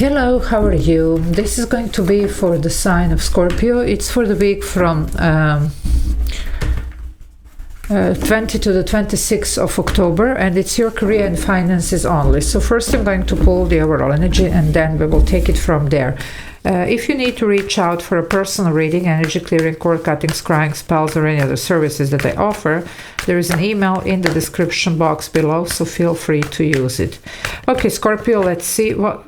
Hello, how are you? This is going to be for the sign of Scorpio. It's for the week from 20 to the 26th of October, and it's your career and finances only. So first I'm going to pull the overall energy, and then we will take it from there. If you need to reach out for a personal reading, energy clearing, cord cutting, scrying, spells, or any other services that I offer, there is an email in the description box below, so feel free to use it. Okay, Scorpio, let's see what...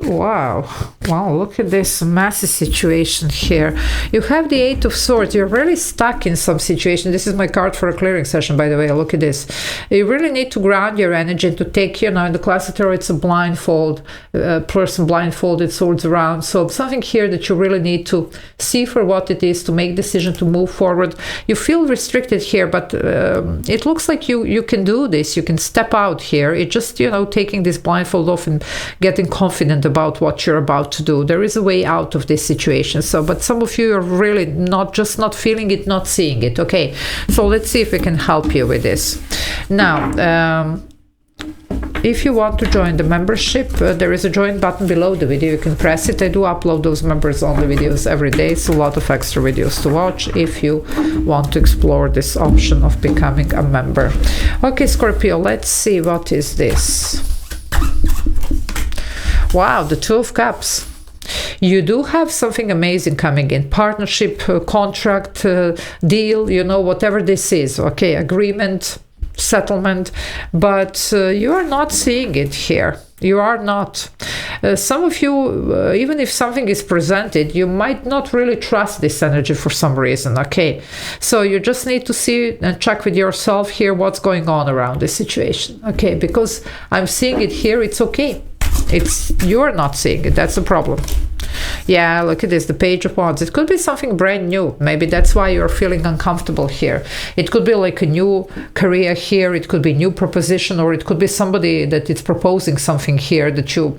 Wow, look at this massive situation here. You have the Eight of Swords. You're really stuck in some situation. This is my card for a clearing session, by the way. Look at this. You really need to ground your energy to take, in the classic tarot, it's a blindfold, person blindfolded, swords around. So something here that you really need to see for what it is, to make decision to move forward. You feel restricted here, but it looks like you can do this. You can step out here. It's just, taking this blindfold off and getting confident about what you're about to do. There is a way out of this situation. So, but some of you are really not feeling it, not seeing it. Okay, so let's see if we can help you with this. Now, if you want to join the membership, there is a join button below the video. You can press it. I do upload those members only videos every day, so a lot of extra videos to watch if you want to explore this option of becoming a member. Okay, Scorpio, let's see, what is this? Wow, the Two of Cups. You do have something amazing coming in. Partnership, contract, deal, whatever this is. Okay, agreement, settlement, but you are not seeing it here. You are not. Some of you, even if something is presented, you might not really trust this energy for some reason. Okay, so you just need to see and check with yourself here what's going on around this situation. Okay, because I'm seeing it here. It's okay. You're not seeing it. That's the problem. Yeah, look at this, the Page of Wands. It could be something brand new. Maybe that's why you're feeling uncomfortable here. It could be like a new career here. It could be a new proposition, or it could be somebody that is proposing something here that you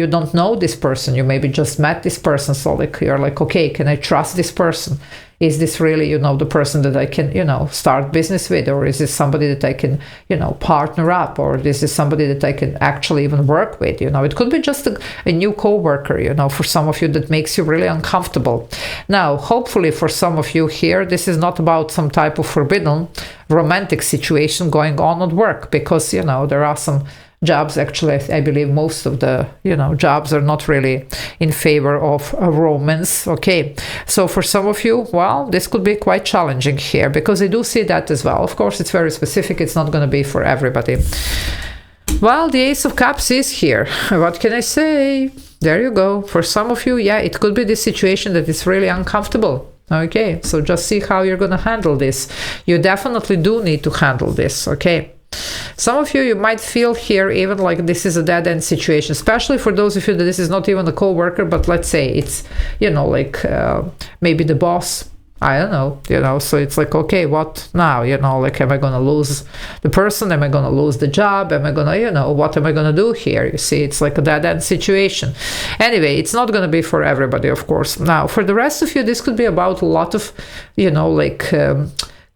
don't know this person. You maybe just met this person. So you're like, okay, can I trust this person? Is this really, the person that I can, start business with? Or is this somebody that I can, partner up? Or this is somebody that I can actually even work with? It could be just a new co-worker, for some of you that makes you really uncomfortable. Now, hopefully for some of you here, this is not about some type of forbidden romantic situation going on at work, because, there are some jobs, actually, I believe most of the, jobs are not really in favor of romance. Okay, so for some of you, well, this could be quite challenging here, because I do see that as well. Of course, it's very specific. It's not going to be for everybody. Well, the Ace of Cups is here. What can I say? There you go. For some of you, yeah, it could be this situation that is really uncomfortable. Okay, so just see how you're going to handle this. You definitely do need to handle this. Okay. Some of you might feel here even like this is a dead-end situation, especially for those of you that this is not even a co-worker, but let's say it's, maybe the boss. I don't know, so it's like, okay, what now? Am I going to lose the person? Am I going to lose the job? Am I going to, what am I going to do here? You see, it's like a dead-end situation. Anyway, it's not going to be for everybody, of course. Now, for the rest of you, this could be about a lot of,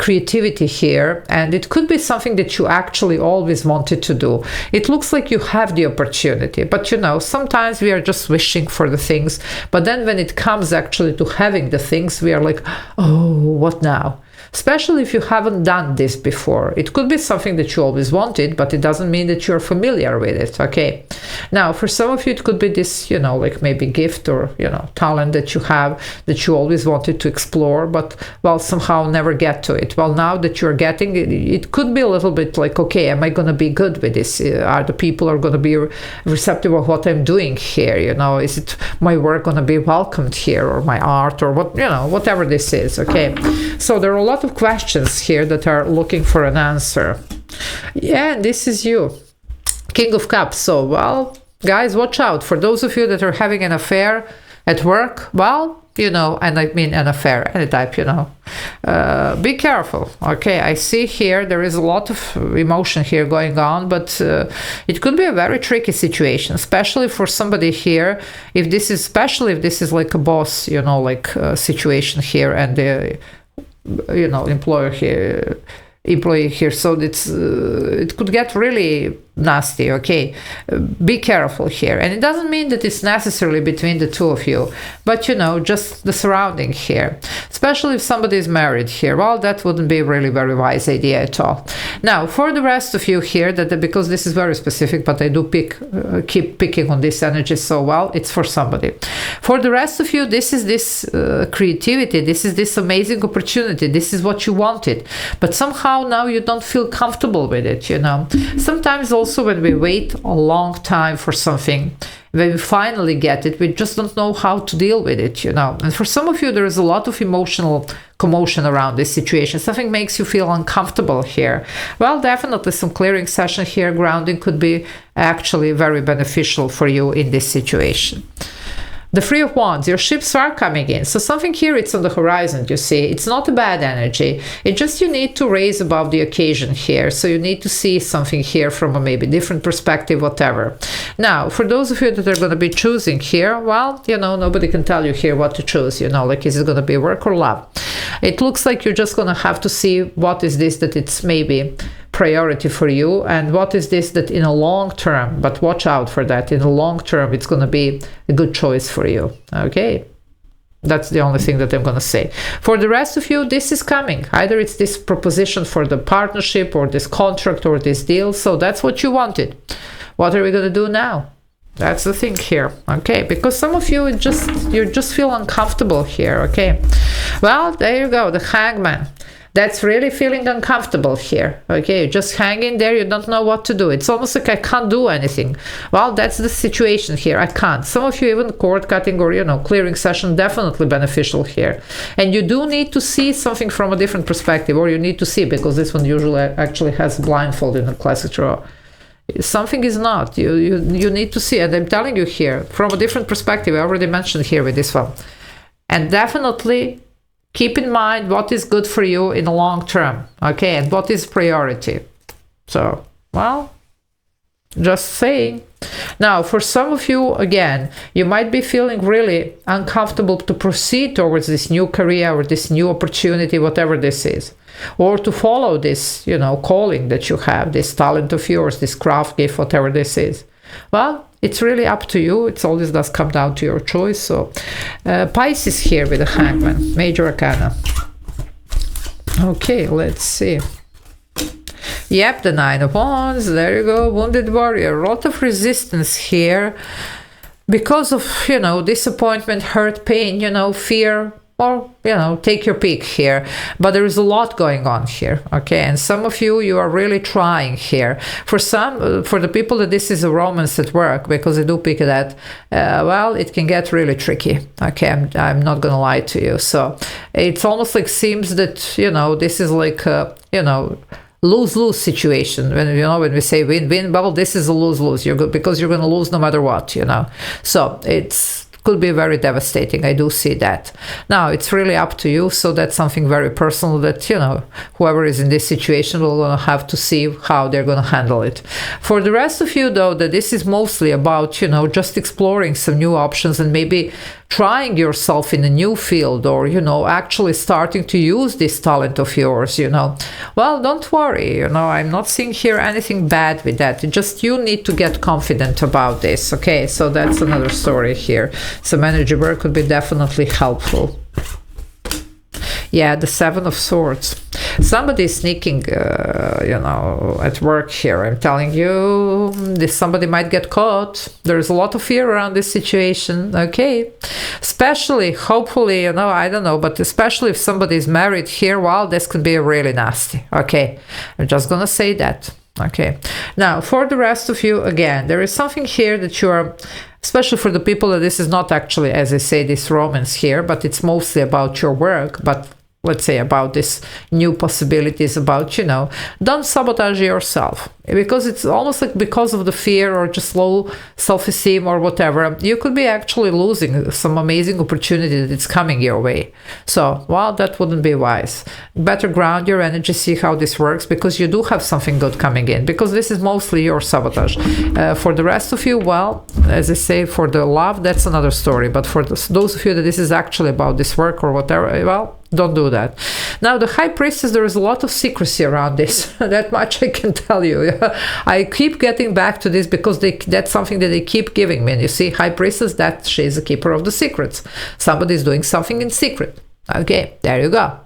creativity here, and it could be something that you actually always wanted to do. It looks like you have the opportunity, but sometimes we are just wishing for the things, but then when it comes actually to having the things, we are like, oh, what now? Especially if you haven't done this before. It could be something that you always wanted, but it doesn't mean that you're familiar with it. Okay, now for some of you it could be this, maybe gift or talent that you have, that you always wanted to explore, but somehow never get to it. Well, now that you're getting it, it could be a little bit like, okay, am I going to be good with this? Are the people going to be receptive of what I'm doing here? Is it my work going to be welcomed here, or my art, or what, whatever this is. Okay, so there are a lot of questions here that are looking for an answer. Yeah, and this is you, King of Cups. So, well, guys, watch out for those of you that are having an affair at work. Well, and I mean an affair, any type, be careful. Okay, I see here there is a lot of emotion here going on, but it could be a very tricky situation, especially for somebody here, especially if this is like a boss, situation here, and the employee here. So it could get really nasty, okay? Be careful here. And it doesn't mean that it's necessarily between the two of you, but you know, just the surrounding here, especially if somebody is married here. Well, that wouldn't be really very wise idea at all. Now, for the rest of you here, because this is very specific, but I do keep picking on this energy, so well, it's for somebody. For the rest of you, this is this creativity, this is this amazing opportunity, this is what you wanted, but somehow now you don't feel comfortable with it, you know. Sometimes also when we wait a long time for something, when we finally get it, we just don't know how to deal with it, you know. And for some of you, there is a lot of emotional commotion around this situation. Something makes you feel uncomfortable here. Well, definitely some clearing session here, grounding could be actually very beneficial for you in this situation. The Three of Wands, your ships are coming in. So something here, it's on the horizon, you see. It's not a bad energy. It just, you need to raise above the occasion here. So you need to see something here from a maybe different perspective, whatever. Now, for those of you that are going to be choosing here, well, you know, nobody can tell you here what to choose, you know, like, is it going to be work or love? It looks like you're just going to have to see what is this that it's maybe priority for you, and what is this that in a long term, but watch out for that, in the long term it's going to be a good choice for you, okay? That's the only thing that I'm going to say. For the rest of you, this is coming. Either it's this proposition for the partnership or this contract or this deal, so that's what you wanted. What are we going to do now? That's the thing here, okay? Because some of you, you just feel uncomfortable here, okay? Well, there you go, the Hangman. That's really feeling uncomfortable here, okay? You just hang in there, you don't know what to do. It's almost like I can't do anything. Well, that's the situation here, I can't. Some of you, even cord cutting or, you know, clearing session, definitely beneficial here. And you do need to see something from a different perspective, or you need to see, because this one usually actually has blindfold in the classic tarot. Something is not. You need to see, and I'm telling you here, from a different perspective. I already mentioned here with this one. And definitely keep in mind what is good for you in the long term, okay, and what is priority. So, well, just saying. Now, for some of you, again, you might be feeling really uncomfortable to proceed towards this new career or this new opportunity, whatever this is, or to follow this, you know, calling that you have, this talent of yours, this craft gift, whatever this is. Well, it's really up to you. It always does come down to your choice. So Pisces here with the Hangman, Major Arcana. Okay, let's see. Yep, the Nine of Wands, there you go, Wounded Warrior. A lot of resistance here because of, you know, disappointment, hurt, pain, you know, fear, or, you know, take your pick here. But there is a lot going on here, okay? And some of you, you are really trying here. For some, for the people that this is a romance at work, because I do pick that, well, it can get really tricky, okay? I'm not gonna lie to you. So it's almost like seems that, you know, this is like, you know, lose-lose situation. When, you know, when we say win-win, well, this is a lose-lose. You're good because you're gonna lose no matter what, you know? So it's could be very devastating. I do see that. Now, it's really up to you. So that's something very personal that, you know, whoever is in this situation will gonna have to see how they're going to handle it. For the rest of you, though, that this is mostly about, you know, just exploring some new options and maybe trying yourself in a new field, or, you know, actually starting to use this talent of yours, you know. Well, don't worry, you know, I'm not seeing here anything bad with that. Just you need to get confident about this, okay? So that's another story here. Some energy work could be definitely helpful. Yeah, the Seven of Swords. Somebody is sneaking, you know, at work here. I'm telling you, this somebody might get caught. There's a lot of fear around this situation, okay? Especially, hopefully, you know, I don't know, but especially if somebody is married here, well, this could be really nasty, okay? I'm just gonna say that, okay? Now, for the rest of you, again, there is something here that you are, especially for the people that this is not actually, as I say, this romance here, but it's mostly about your work, but let's say about this new possibilities, about, you know, don't sabotage yourself, because it's almost like because of the fear or just low self-esteem or whatever, you could be actually losing some amazing opportunity that's coming your way. So, well, that wouldn't be wise. Better ground your energy, see how this works, because you do have something good coming in, because this is mostly your sabotage. For the rest of you, well, as I say, for the love, that's another story, but for those of you that this is actually about this work or whatever, well, don't do that. Now, the High Priestess, there is a lot of secrecy around this. That much I can tell you. I keep getting back to this because that's something that they keep giving me. And you see, High Priestess, that she's a keeper of the secrets. Somebody's doing something in secret. Okay, there you go.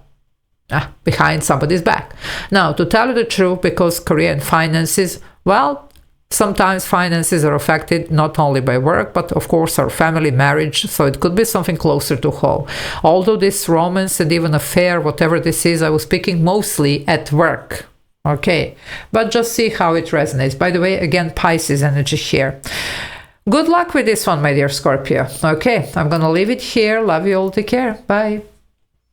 Behind somebody's back. Now, to tell you the truth, because career and finances, well, sometimes finances are affected not only by work, but of course our family, marriage, so it could be something closer to home. Although this romance and even affair, whatever this is, I was speaking mostly at work. Okay, but just see how it resonates. By the way, again, Pisces energy here. Good luck with this one, my dear Scorpio. Okay, I'm gonna leave it here. Love you all. Take care. Bye.